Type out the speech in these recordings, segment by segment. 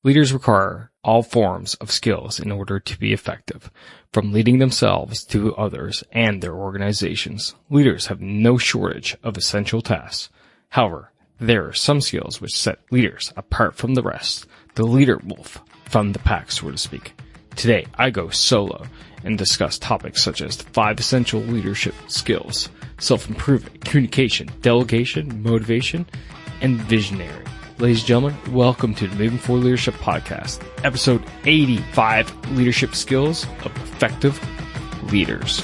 Leaders require all forms of skills in order to be effective, from leading themselves to others and their organizations. Leaders have no shortage of essential tasks. However, there are some skills which set leaders apart from the rest, the leader wolf from the pack, so to speak. Today, I go solo and discuss topics such as the 5 essential leadership skills: self-improvement, communication, delegation, motivation, and visionary. Ladies and gentlemen, welcome to the Moving Forward Leadership Podcast, episode 85, Leadership Skills of Effective Leaders.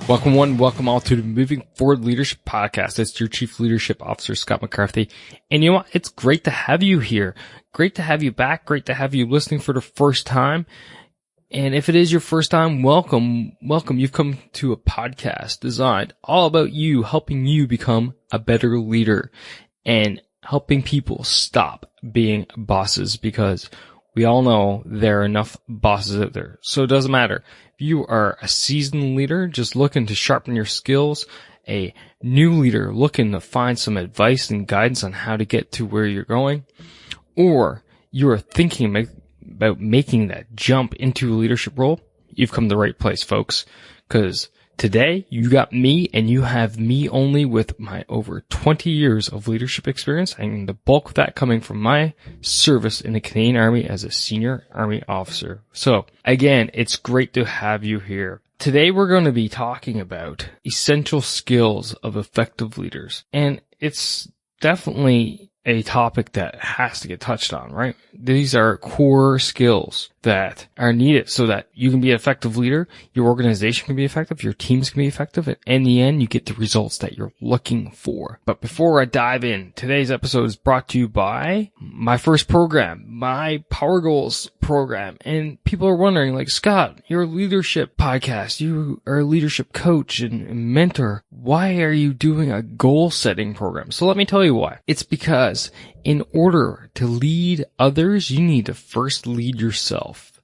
Welcome one, welcome all to the Moving Forward Leadership Podcast. It's your Chief Leadership Officer, Scott McCarthy. And you know what? It's great to have you here. Great to have you back. Great to have you listening for the first time. And if it is your first time, welcome. You've come to a podcast designed all about you, helping you become a better leader and helping people stop being bosses, because we all know there are enough bosses out there. So it doesn't matter. If you are a seasoned leader just looking to sharpen your skills, a new leader looking to find some advice and guidance on how to get to where you're going, or you are thinking about making that jump into a leadership role, you've come to the right place, folks. Because today you got me, and you have me only with my over 20 years of leadership experience, and the bulk of that coming from my service in the Canadian Army as a senior Army officer. So again, it's great to have you here. Today we're going to be talking about essential skills of effective leaders. And it's definitely a topic that has to get touched on, right? These are core skills that are needed so that you can be an effective leader, your organization can be effective, your teams can be effective, and in the end, you get the results that you're looking for. But before I dive in, today's episode is brought to you by my first program, my Power Goals program. And people are wondering, like, Scott, you're a leadership podcast, you are a leadership coach and mentor. Why are you doing a goal setting program? So let me tell you why. It's because in order to lead others, you need to first lead yourself.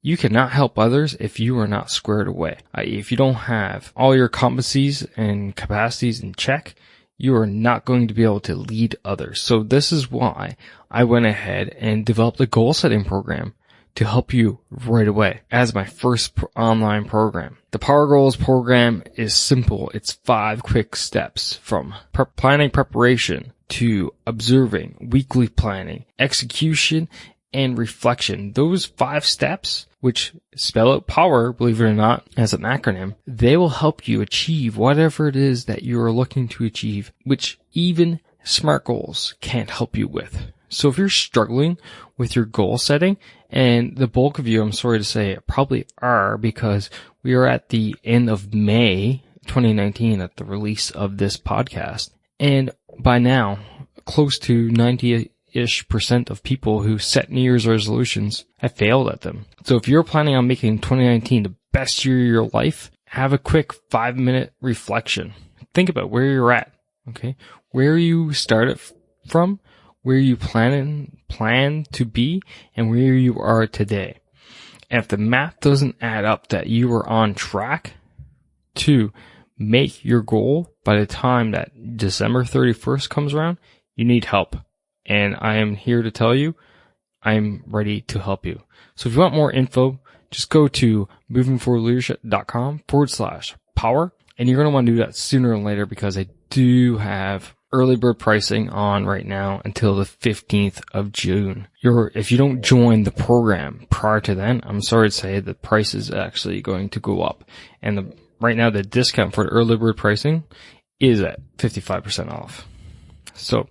You cannot help others if you are not squared away. If you don't have all your competencies and capacities in check, you are not going to be able to lead others. So this is why I went ahead and developed a goal setting program to help you right away as my first online program. The Power Goals program is simple. It's 5 quick steps from planning preparation to observing, weekly planning, execution, and reflection. Those 5 steps, which spell out power, believe it or not, as an acronym, they will help you achieve whatever it is that you are looking to achieve, which even SMART goals can't help you with. So if you're struggling with your goal setting, and the bulk of you, I'm sorry to say, probably are, because we are at the end of May 2019 at the release of this podcast. And by now, close to 90-ish% of people who set New Year's resolutions have failed at them. So if you're planning on making 2019 the best year of your life, have a quick 5-minute reflection. Think about where you're at, okay? Where you started from, where you plan to be, and where you are today. And if the math doesn't add up that you are on track to make your goal by the time that December 31st comes around, you need help. And I am here to tell you, I'm ready to help you. So if you want more info, just go to movingforwardleadership.com/power. And you're going to want to do that sooner than later, because I do have early bird pricing on right now until the 15th of June. If you don't join the program prior to then, I'm sorry to say the price is actually going to go up. And right now the discount for the early bird pricing is at 55% off. So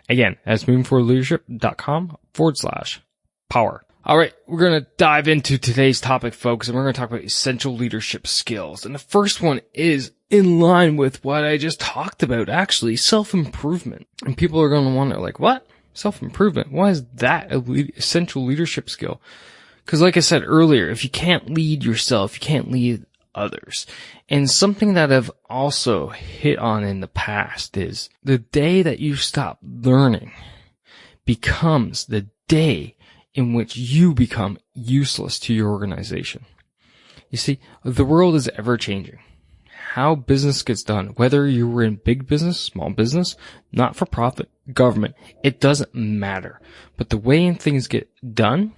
again, that's movingforwardleadership.com/power. All right, we're going to dive into today's topic, folks, and we're going to talk about essential leadership skills. And the first one is in line with what I just talked about, actually, self-improvement. And people are going to wonder, like, what? Self-improvement? Why is that an essential leadership skill? Because like I said earlier, if you can't lead yourself, you can't lead others. And something that I've also hit on in the past is the day that you stop learning becomes the day in which you become useless to your organization. You see, the world is ever changing. How business gets done, whether you were in big business, small business, not-for-profit, government, it doesn't matter. But the way things get done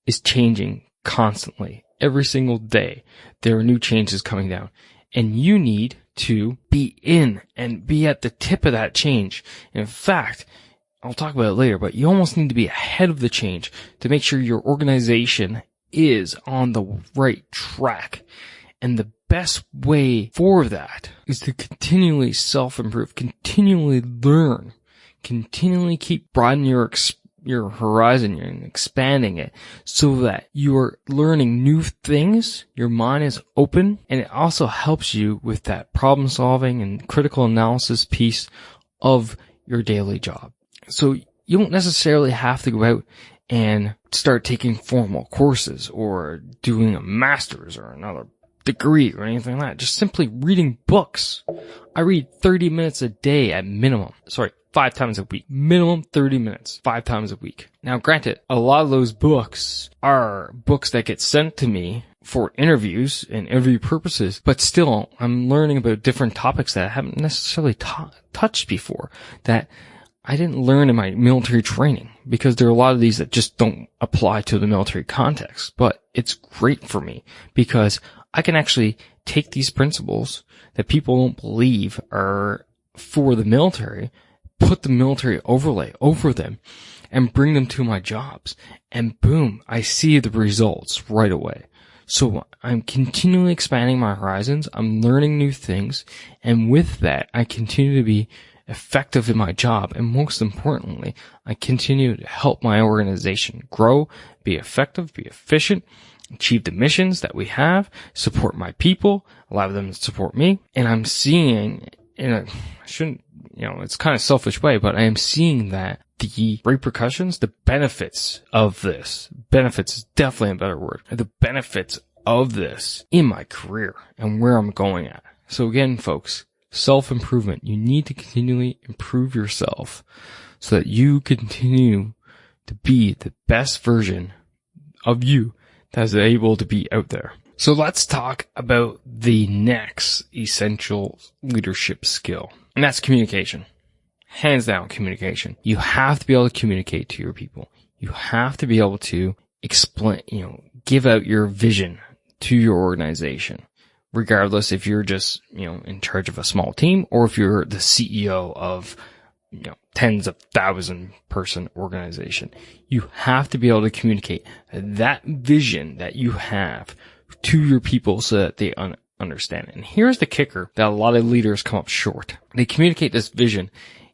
is changing constantly. Every single day, there are new changes coming down. And you need to be in and be at the tip of that change. In fact, I'll talk about it later, but you almost need to be ahead of the change to make sure your organization is on the right track. And the best way for that is to continually self-improve, continually learn, continually keep broadening your horizon and expanding it so that you're learning new things, your mind is open, and it also helps you with that problem solving and critical analysis piece of your daily job. So you don't necessarily have to go out and start taking formal courses or doing a master's or another degree or anything like that. Just simply reading books. I read 30 minutes a day at minimum. 5 times a week. Minimum 30 minutes, 5 times a week. Now, granted, a lot of those books are books that get sent to me for interviews and interview purposes, but still, I'm learning about different topics that I haven't necessarily touched before, that I didn't learn in my military training, because there are a lot of these that just don't apply to the military context. But it's great for me because I can actually take these principles that people don't believe are for the military, put the military overlay over them, and bring them to my jobs. And boom, I see the results right away. So I'm continually expanding my horizons. I'm learning new things. And with that, I continue to be effective in my job. And most importantly, I continue to help my organization grow, be effective, be efficient, achieve the missions that we have, support my people, allow them to support me. And I'm seeing it's kind of selfish way, but I am seeing that the repercussions, the benefits of this, benefits is definitely a better word, the benefits of this in my career and where I'm going at. So again, folks, self-improvement. You need to continually improve yourself so that you continue to be the best version of you that's able to be out there. So let's talk about the next essential leadership skill, and that's communication. Hands down, communication. You have to be able to communicate to your people. You have to be able to explain, give out your vision to your organization, regardless if you're just, in charge of a small team or if you're the CEO of, tens of thousand person organization. You have to be able to communicate that vision that you have to your people so that they understand it. And here's the kicker that a lot of leaders come up short. They communicate this vision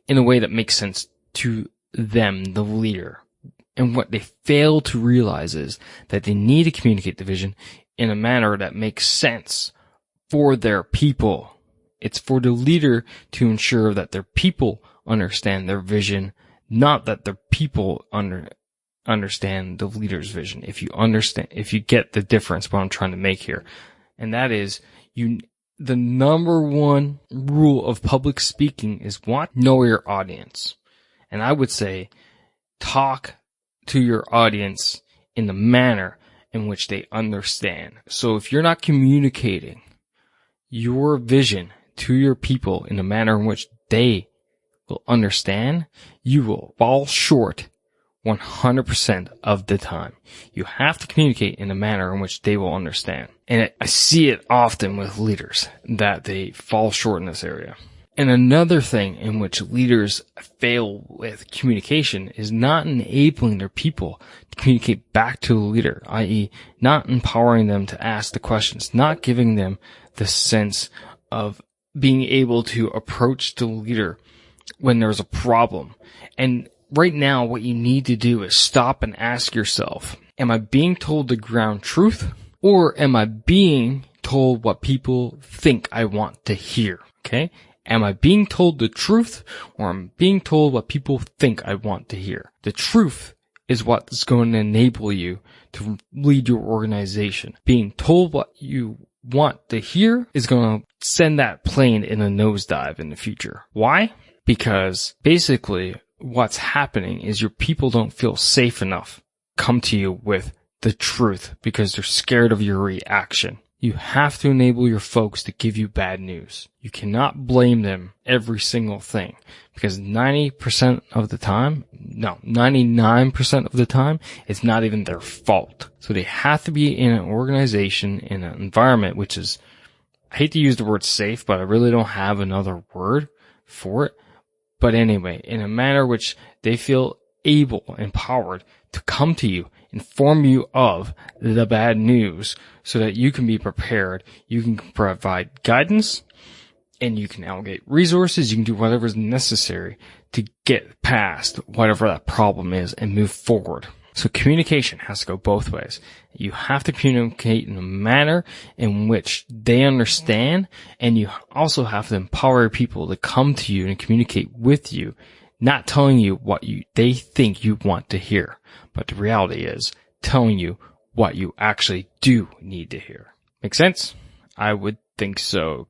in a way that makes sense to them, the leader. And what they fail to realize is that they need to communicate the vision in a manner that makes sense for their people. It's for the leader to ensure that their people understand their vision, not that their people understand the leader's vision. If you get the difference, what I'm trying to make here. And that is, the number one rule of public speaking is what? Know your audience. And I would say, talk to your audience in the manner in which they understand. So if you're not communicating your vision to your people in a manner in which they will understand, you will fall short 100% of the time. You have to communicate in a manner in which they will understand. And I see it often with leaders that they fall short in this area. And another thing in which leaders fail with communication is not enabling their people to communicate back to the leader, i.e. not empowering them to ask the questions, not giving them the sense of being able to approach the leader when there's a problem. And right now, what you need to do is stop and ask yourself, am I being told the ground truth, or am I being told what people think I want to hear? Okay? Am I being told the truth, or am I being told what people think I want to hear? The truth is what's going to enable you to lead your organization. Being told what you want to hear is going to send that plane in a nosedive in the future. Why? Because basically what's happening is your people don't feel safe enough come to you with the truth because they're scared of your reaction. You have to enable your folks to give you bad news. You cannot blame them every single thing because 99% of the time, it's not even their fault. So they have to be in an organization, in an environment, which is, I hate to use the word safe, but I really don't have another word for it. But anyway, in a manner which they feel able, empowered to come to you, inform you of the bad news so that you can be prepared. You can provide guidance and you can allocate resources. You can do whatever is necessary to get past whatever that problem is and move forward. So communication has to go both ways. You have to communicate in a manner in which they understand, and you also have to empower people to come to you and communicate with you, not telling you what they think you want to hear, but the reality is telling you what you actually do need to hear. Make sense? I would think so.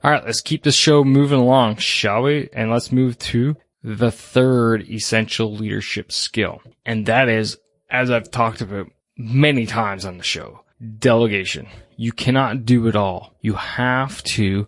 All right, let's keep this show moving along, shall we? And let's move to the third essential leadership skill. And that is, as I've talked about many times on the show, delegation. You cannot do it all. You have to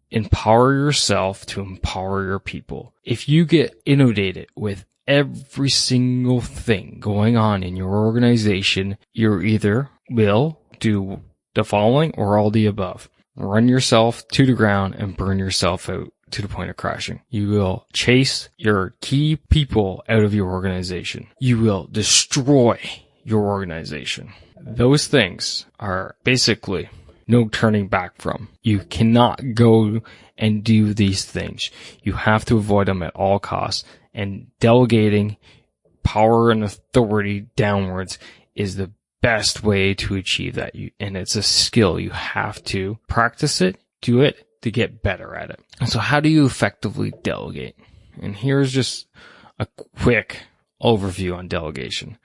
empower yourself to empower your people. If you get inundated with every single thing going on in your organization, you either will do the following or all the above. Run yourself to the ground and burn yourself out to the point of crashing. You will chase your key people out of your organization. You will destroy your organization. Those things are basically no turning back from. You cannot go and do these things. You have to avoid them at all costs. And delegating power and authority downwards is the best way to achieve that. And it's a skill. You have to practice it, do it, to get better at it. And so how do you effectively delegate? And here's just a quick overview on delegation.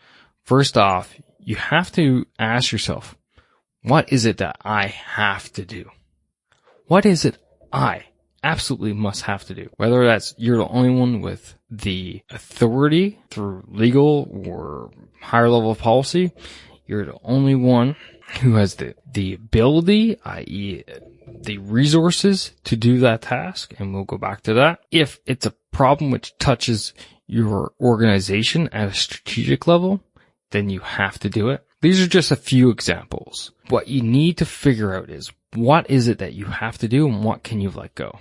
First off, you have to ask yourself, what is it that I have to do? What is it I absolutely must have to do? Whether that's you're the only one with the authority through legal or higher level of policy, you're the only one who has the ability, i.e. the resources to do that task, and we'll go back to that. If it's a problem which touches your organization at a strategic level, then you have to do it. These are just a few examples. What you need to figure out is what is it that you have to do and what can you let go?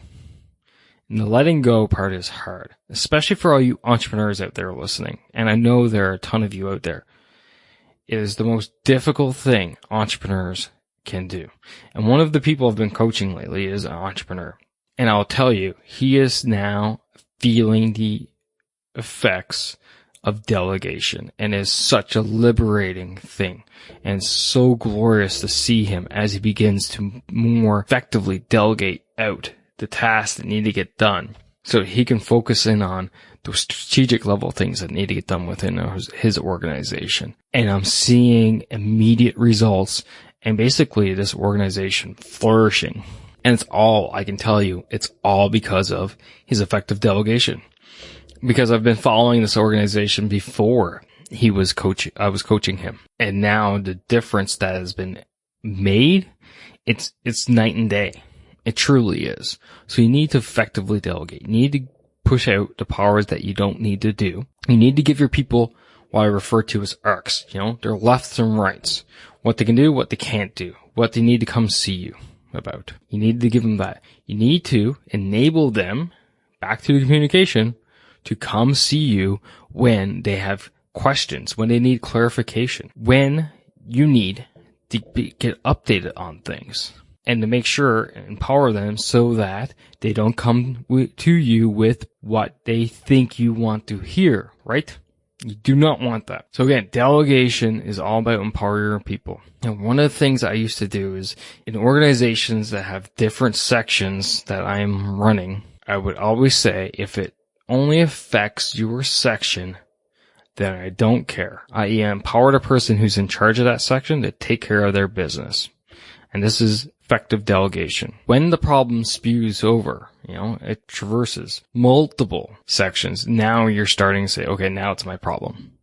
And the letting go part is hard, especially for all you entrepreneurs out there listening. And I know there are a ton of you out there. It is the most difficult thing entrepreneurs can do. And one of the people I've been coaching lately is an entrepreneur. And I'll tell you, he is now feeling the effects of delegation, and is such a liberating thing and so glorious to see him as he begins to more effectively delegate out the tasks that need to get done so he can focus in on the strategic level things that need to get done within his organization. And I'm seeing immediate results and basically this organization flourishing. And it's all, I can tell you, it's all because of his effective delegation. Because I've been following this organization before I was coaching him. And now the difference that has been made, it's night and day. It truly is. So you need to effectively delegate. You need to push out the powers that you don't need to do. You need to give your people what I refer to as arcs, their lefts and rights. What they can do, what they can't do, what they need to come see you about. You need to give them that. You need to enable them, back to the communication, to come see you when they have questions, when they need clarification, when you need to get updated on things, and to make sure and empower them so that they don't come to you with what they think you want to hear, right? You do not want that. So again, delegation is all about empowering your people. And one of the things I used to do is in organizations that have different sections that I'm running, I would always say, if it only affects your section, then I don't care. I.e., empower the person who's in charge of that section to take care of their business. And this is effective delegation. When the problem spews over, it traverses multiple sections, now you're starting to say, okay, now it's my problem.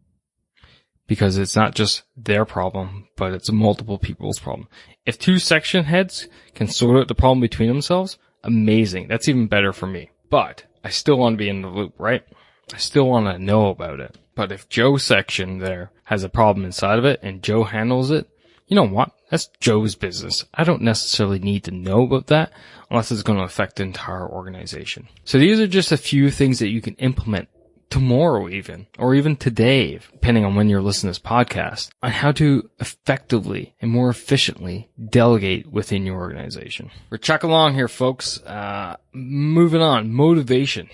because it's not just their problem, but it's multiple people's problem. If 2 section heads can sort out the problem between themselves, amazing. That's even better for me. But I still want to be in the loop, right? I still want to know about it. But if Joe's section there has a problem inside of it and Joe handles it, you know what? That's Joe's business. I don't necessarily need to know about that unless it's going to affect the entire organization. So these are just a few things that you can implement tomorrow even, or even today, depending on when you're listening to this podcast, on how to effectively and more efficiently delegate within your organization. We're chucking along here, folks. Moving on, motivation.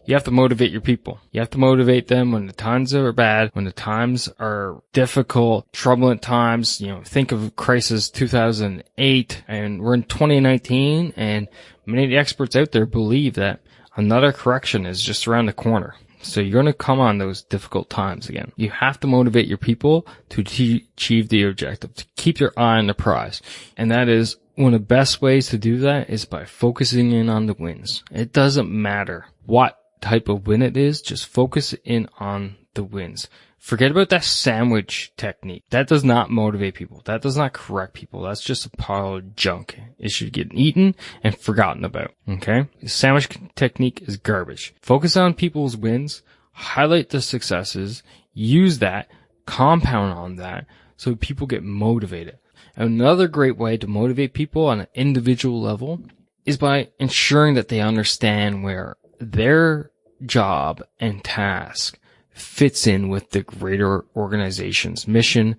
You have to motivate your people. You have to motivate them when the times are bad, when the times are difficult, troubling times. Think of crisis 2008, and we're in 2019, and many of the experts out there believe that another correction is just around the corner. So you're going to come on those difficult times again. You have to motivate your people to achieve the objective, to keep their eye on the prize. And that is one of the best ways to do that is by focusing in on the wins. It doesn't matter what type of win it is, just focus in on the wins. Forget about that sandwich technique. That does not motivate people. That does not correct people. That's just a pile of junk. It should get eaten and forgotten about. Okay? The sandwich technique is garbage. Focus on people's wins, highlight the successes, use that, compound on that, so people get motivated. Another great way to motivate people on an individual level is by ensuring that they understand where their job and task fits in with the greater organization's mission,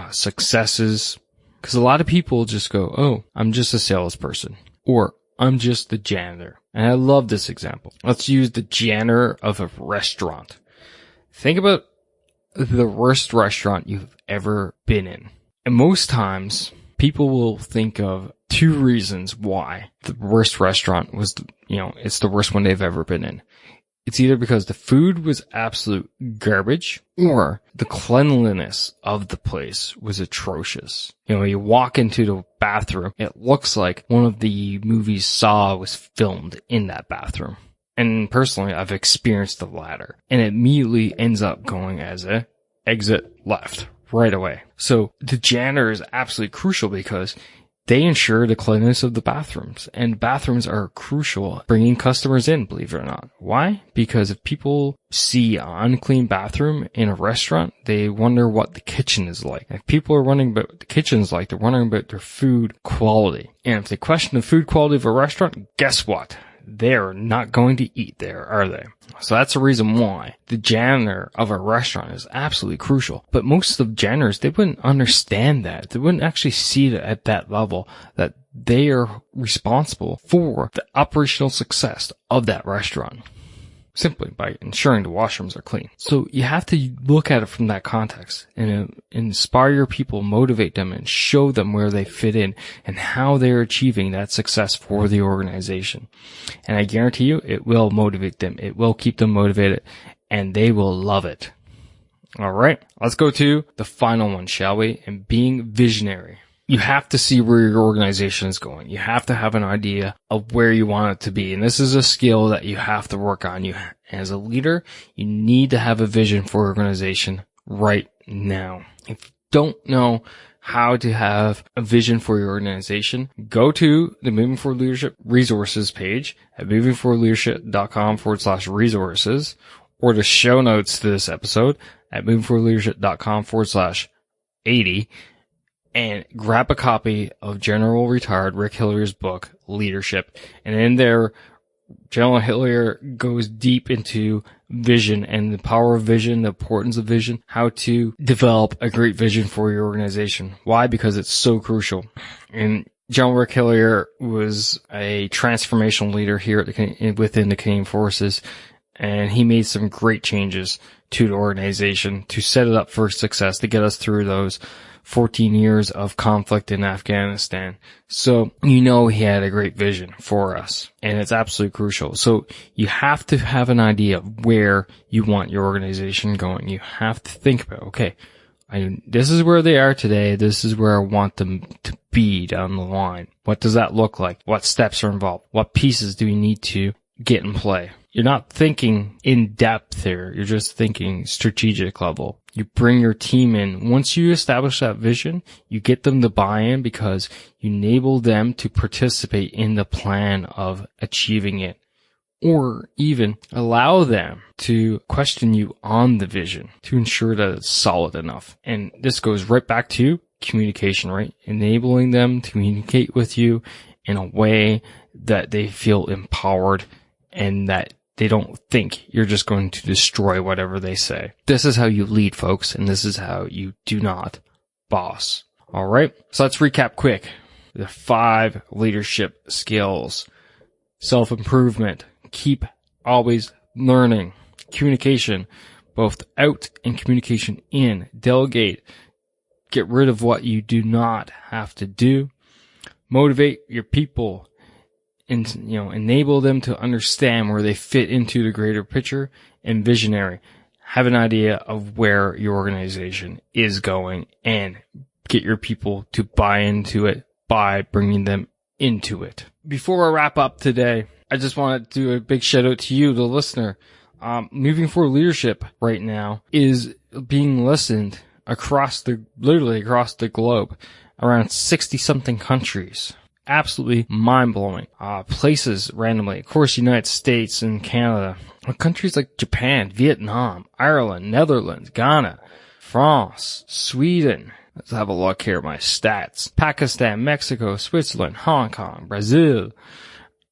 successes. Because a lot of people just go, oh, I'm just a salesperson, or I'm just the janitor. And I love this example. Let's use the janitor of a restaurant. Think about the worst restaurant you've ever been in. And most times, people will think of 2 reasons why the worst restaurant was, it's the worst one they've ever been in. It's either because the food was absolute garbage or the cleanliness of the place was atrocious. You walk into the bathroom, it looks like one of the movies Saw was filmed in that bathroom. And personally, I've experienced the latter. And it immediately ends up going as a exit left right away. So the janitor is absolutely crucial because they ensure the cleanliness of the bathrooms, and bathrooms are crucial bringing customers in, believe it or not. Why? Because if people see an unclean bathroom in a restaurant, they wonder what the kitchen is like. If people are wondering about what the kitchen is like, they're wondering about their food quality. And if they question the food quality of a restaurant, guess what? They're not going to eat there, are they? So that's the reason why the janitor of a restaurant is absolutely crucial. But most of the janitors, they wouldn't understand that. They wouldn't actually see it at that level, that they are responsible for the operational success of that restaurant, simply by ensuring the washrooms are clean. So you have to look at it from that context and inspire your people, motivate them, and show them where they fit in and how they're achieving that success for the organization. And I guarantee you, it will motivate them. It will keep them motivated, and they will love it. All right, let's go to the final one, shall we? And being visionary. You have to see where your organization is going. You have to have an idea of where you want it to be. And this is a skill that you have to work on. You, as a leader, you need to have a vision for your organization right now. If you don't know how to have a vision for your organization, go to the Moving Forward Leadership resources page at movingforwardleadership.com/resources, or the show notes to this episode at movingforwardleadership.com/80. And grab a copy of General Retired Rick Hillier's book, Leadership. And in there, General Hillier goes deep into vision and the power of vision, the importance of vision, how to develop a great vision for your organization. Why? Because it's so crucial. And General Rick Hillier was a transformational leader here within the Canadian Forces, and he made some great changes to the organization to set it up for success, to get us through those 14 years of conflict in Afghanistan. So, he had a great vision for us, and it's absolutely crucial. So, you have to have an idea of where you want your organization going. You have to think about, okay, this is where they are today. This is where I want them to be down the line. What does that look like? What steps are involved? What pieces do we need to get in play? You're not thinking in depth here. You're just thinking strategic level. You bring your team in. Once you establish that vision, you get them to buy in because you enable them to participate in the plan of achieving it, or even allow them to question you on the vision to ensure that it's solid enough. And this goes right back to communication, right? Enabling them to communicate with you in a way that they feel empowered and that they don't think you're just going to destroy whatever they say. This is how you lead, folks, and this is how you do not boss. All right, so let's recap quick. The 5 leadership skills. Self-improvement. Keep always learning. Communication, both out and communication in. Delegate. Get rid of what you do not have to do. Motivate your people. And, enable them to understand where they fit into the greater picture. And visionary. Have an idea of where your organization is going and get your people to buy into it by bringing them into it. Before I wrap up today, I just want to do a big shout out to you, the listener. Moving Forward Leadership right now is being listened literally across the globe, around 60 something countries. Absolutely mind-blowing. Places randomly, of course, United States and Canada. Countries like Japan, Vietnam, Ireland, Netherlands, Ghana, France, Sweden. Let's have a look here at my stats. Pakistan, Mexico, Switzerland, Hong Kong, Brazil,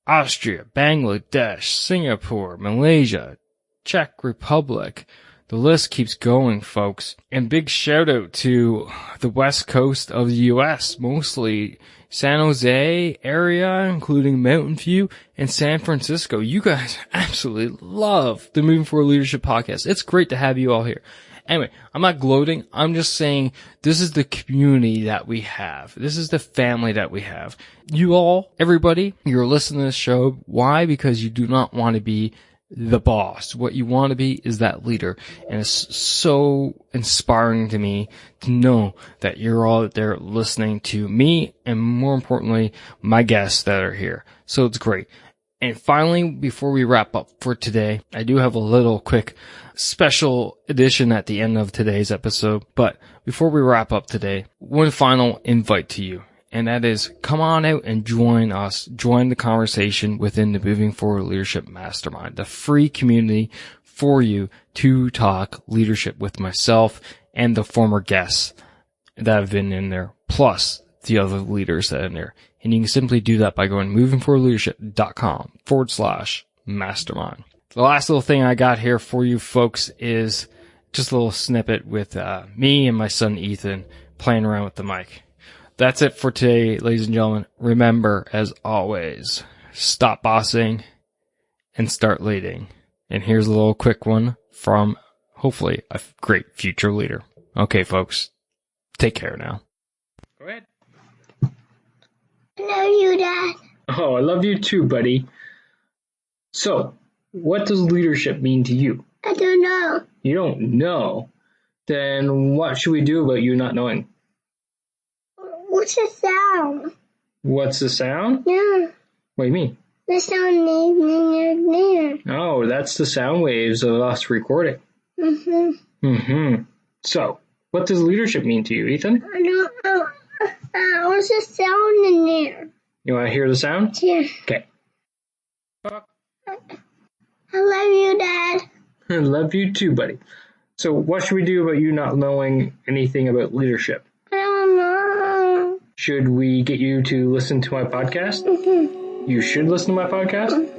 Austria, Bangladesh, Singapore, Malaysia, Czech Republic. The list keeps going, folks. And big shout out to the west coast of the U.S., mostly San Jose area, including Mountain View and San Francisco. You guys absolutely love the Moving Forward Leadership Podcast. It's great to have you all here. Anyway, I'm not gloating. I'm just saying this is the community that we have. This is the family that we have. You all, everybody, you're listening to this show. Why? Because you do not want to be the boss. What you want to be is that leader. And it's so inspiring to me to know that you're all there listening to me and, more importantly, my guests that are here. So it's great. And finally, before we wrap up for today, I do have a little quick special edition at the end of today's episode. But before we wrap up today, one final invite to you. And that is, come on out and join us, join the conversation within the Moving Forward Leadership Mastermind, the free community for you to talk leadership with myself and the former guests that have been in there, plus the other leaders that are in there. And you can simply do that by going movingforwardleadership.com/mastermind. The last little thing I got here for you folks is just a little snippet with me and my son Ethan playing around with the mic. That's it for today, ladies and gentlemen. Remember, as always, stop bossing and start leading. And here's a little quick one from, hopefully, a great future leader. Okay, folks, take care now. Go ahead. I love you, Dad. Oh, I love you too, buddy. So, what does leadership mean to you? I don't know. You don't know? Then what should we do about you not knowing? What's the sound? What's the sound? Yeah. What do you mean? The sound near. Oh, that's the sound waves of us recording. So, what does leadership mean to you, Ethan? I don't know. What's the sound in there? You want to hear the sound? Yeah. Okay. I love you, Dad. I love you too, buddy. So, what should we do about you not knowing anything about leadership? I don't know. Should we get you to listen to my podcast? You should listen to my podcast?